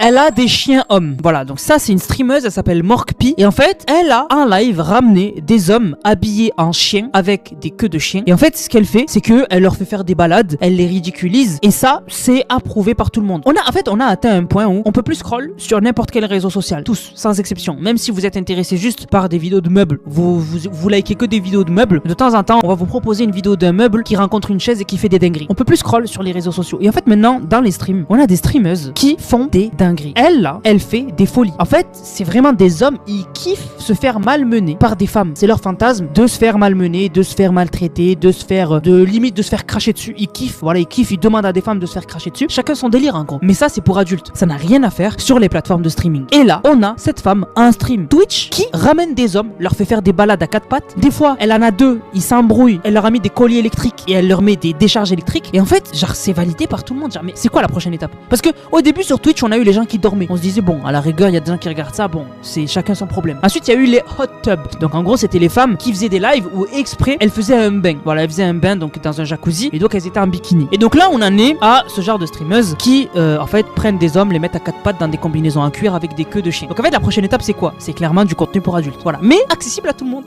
elle a des chiens hommes. Voilà, donc ça c'est une streameuse, elle s'appelle Morkpi. Et en fait, elle a en live ramené des hommes habillés en chiens avec des queues de chiens. Et en fait, ce qu'elle fait, c'est que elle leur fait faire des balades, elle les ridiculise. Et ça, c'est approuvé par tout le monde. On a atteint un point où on peut plus scroll sur n'importe quel réseau social. Tous, sans exception. Même si vous êtes intéressé juste par des vidéos de meubles, vous likez que des vidéos de meubles, de temps en temps, on va vous proposer une vidéo d'un meuble qui rencontre une chaise et qui fait des dingueries. On peut plus scroll sur les réseaux sociaux. Et en fait, maintenant, dans les streams, on a des streameuses qui font des dingueries. Elle, là, elle fait des folies. En fait, c'est vraiment des hommes, ils kiffent se faire malmener par des femmes. C'est leur fantasme de se faire malmener, de se faire maltraiter, de se faire, limite de se faire cracher dessus. Ils kiffent, voilà, ils kiffent, ils demandent à des femmes de se faire cracher dessus. Chacun son délire, en gros. Mais ça, c'est pour adultes. Ça n'a rien à faire sur les plateformes de streaming. Et là, on a cette femme, un stream Twitch, qui ramène des hommes, leur fait faire des balades à quatre pattes. Des fois, elle en a deux, ils s'embrouillent, elle leur a mis des colliers électriques et elle leur met des décharges électriques. Et en fait, genre, c'est validé par tout le monde. Genre, mais c'est quoi la prochaine étape? Parce que au début, sur Twitch, on a eu les gens qui dormaient. On se disait, bon, à la rigueur, il y a des gens qui regardent ça, bon, c'est chacun son problème. Ensuite, il y a eu les hot tubs. Donc, en gros, c'était les femmes qui faisaient des lives où exprès, elles faisaient un bain. Voilà, elles faisaient un bain donc dans un jacuzzi et donc elles étaient en bikini. Et donc là, on en est à ce genre de streameuses qui, en fait, prennent des hommes, les mettent à quatre pattes dans des combinaisons en cuir avec des queues de chien. Donc en fait, la prochaine étape, c'est quoi? C'est clairement du contenu pour adultes. Voilà, mais accessible à tout le monde.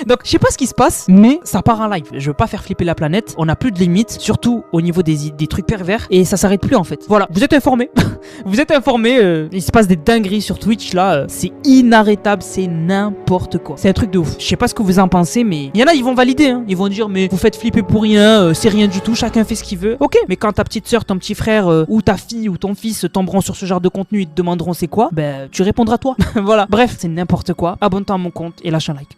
Donc, je sais pas ce qui se passe, mais ça part en live. Je veux pas faire flipper la planète. On a plus de limites, surtout au niveau des trucs pervers, et ça s'arrête plus en fait. Voilà, vous êtes informés. Vous êtes informés. Il se passe des dingueries sur Twitch là. C'est inarrêtable, c'est n'importe quoi. C'est un truc de ouf. Je sais pas ce que vous en pensez, mais il y en a, ils vont valider. Hein. Ils vont dire, mais vous faites flipper pour rien, c'est rien du tout, chacun fait ce qu'il veut. Ok, mais quand ta petite soeur, ton petit frère, ou ta fille, ou ton fils tomberont sur ce genre de contenu, ils te demanderont c'est quoi, ben tu répondras toi. Voilà. Bref, c'est n'importe quoi. Abonne-toi à mon compte et lâche un like.